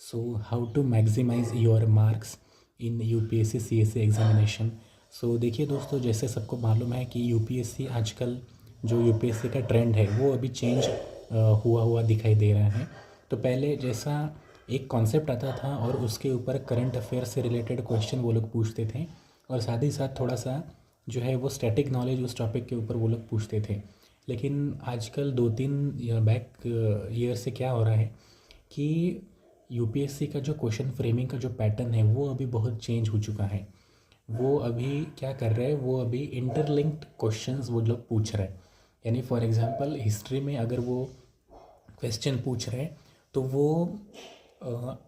So how to maximize your marks in UPSC CSA examination. So देखिए दोस्तों, जैसे सबको मालूम है कि यूपीएससी आजकल जो यूपीएससी का ट्रेंड है वो अभी चेंज हुआ दिखाई दे रहा है। तो पहले जैसा एक कॉन्सेप्ट आता था और उसके ऊपर करंट अफेयर से रिलेटेड क्वेश्चन वो लोग पूछते थे, और साथ ही साथ थोड़ा सा जो है वो स्टैटिक नॉलेज उस टॉपिक के ऊपर वो लोग पूछते थे। लेकिन आजकल 2-3 बैक ईयर से क्या हो रहा है कि यूपीएससी का जो क्वेश्चन फ्रेमिंग का जो पैटर्न है वो अभी बहुत चेंज हो चुका है। वो अभी क्या कर रहे हैं, वो अभी इंटरलिंक्ड क्वेश्चंस वो लोग पूछ रहे हैं। यानी फॉर एग्जांपल हिस्ट्री में अगर वो क्वेश्चन पूछ रहे हैं तो वो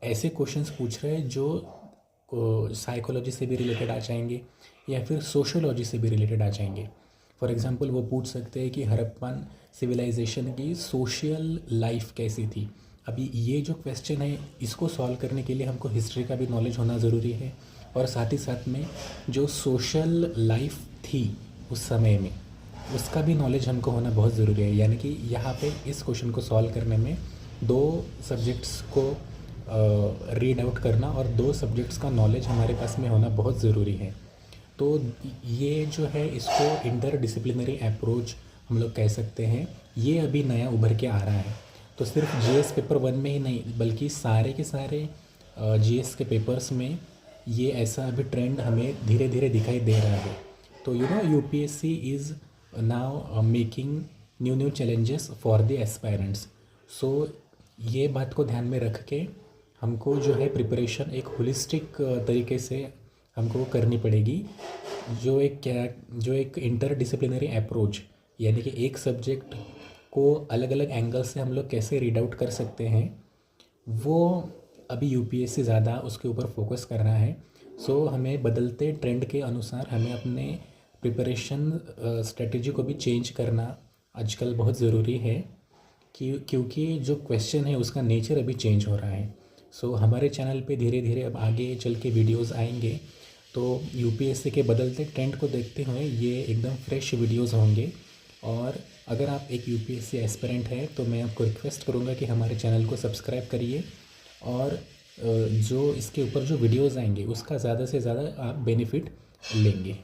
ऐसे क्वेश्चंस पूछ रहे हैं जो साइकोलॉजी से भी रिलेटेड आ जाएंगे या फिर सोशोलॉजी से भी रिलेटेड आ जाएंगे। फॉर एग्जांपल वो पूछ सकते हैं कि हड़प्पन सिविलाइजेशन की सोशल लाइफ कैसी थी। अभी ये जो क्वेश्चन है इसको सॉल्व करने के लिए हमको हिस्ट्री का भी नॉलेज होना ज़रूरी है, और साथ ही साथ में जो सोशल लाइफ थी उस समय में उसका भी नॉलेज हमको होना बहुत ज़रूरी है। यानी कि यहाँ पे इस क्वेश्चन को सॉल्व करने में 2 सब्जेक्ट्स को रीड आउट करना और 2 सब्जेक्ट्स का नॉलेज हमारे पास में होना बहुत ज़रूरी है। तो ये जो है इसको इंटर डिसिप्लिनरी अप्रोच हम लोग कह सकते हैं। ये अभी नया उभर के आ रहा है। तो सिर्फ जीएस पेपर 1 में ही नहीं बल्कि सारे के सारे जीएस के पेपर्स में ये ऐसा अभी ट्रेंड हमें धीरे धीरे दिखाई दे रहा है। तो UPSC is now making new challenges for the aspirants. So ये बात को ध्यान में रख के हमको जो है प्रिपरेशन एक होलिस्टिक तरीके से हमको करनी पड़ेगी। जो एक इंटर डिसिप्लिनरी अप्रोच, यानी कि एक सब्जेक्ट को अलग अलग एंगल से हम लोग कैसे रीड आउट कर सकते हैं, वो अभी यूपीएससी ज़्यादा उसके ऊपर फोकस कर रहा है। सो हमें बदलते ट्रेंड के अनुसार हमें अपने प्रिपरेशन स्ट्रेटजी को भी चेंज करना आजकल बहुत ज़रूरी है क्योंकि जो क्वेश्चन है उसका नेचर अभी चेंज हो रहा है। सो हमारे चैनल पे धीरे धीरे अब आगे चल के वीडियोज़ आएंगे, तो यूपीएससी के बदलते ट्रेंड को देखते हुए ये एकदम फ्रेश वीडियोज़ होंगे। और अगर आप एक यूपीएससी एस्पिरेंट हैं तो मैं आपको रिक्वेस्ट करूँगा कि हमारे चैनल को सब्सक्राइब करिए, और जो इसके ऊपर जो वीडियोज़ आएंगे उसका ज़्यादा से ज़्यादा आप बेनिफिट लेंगे।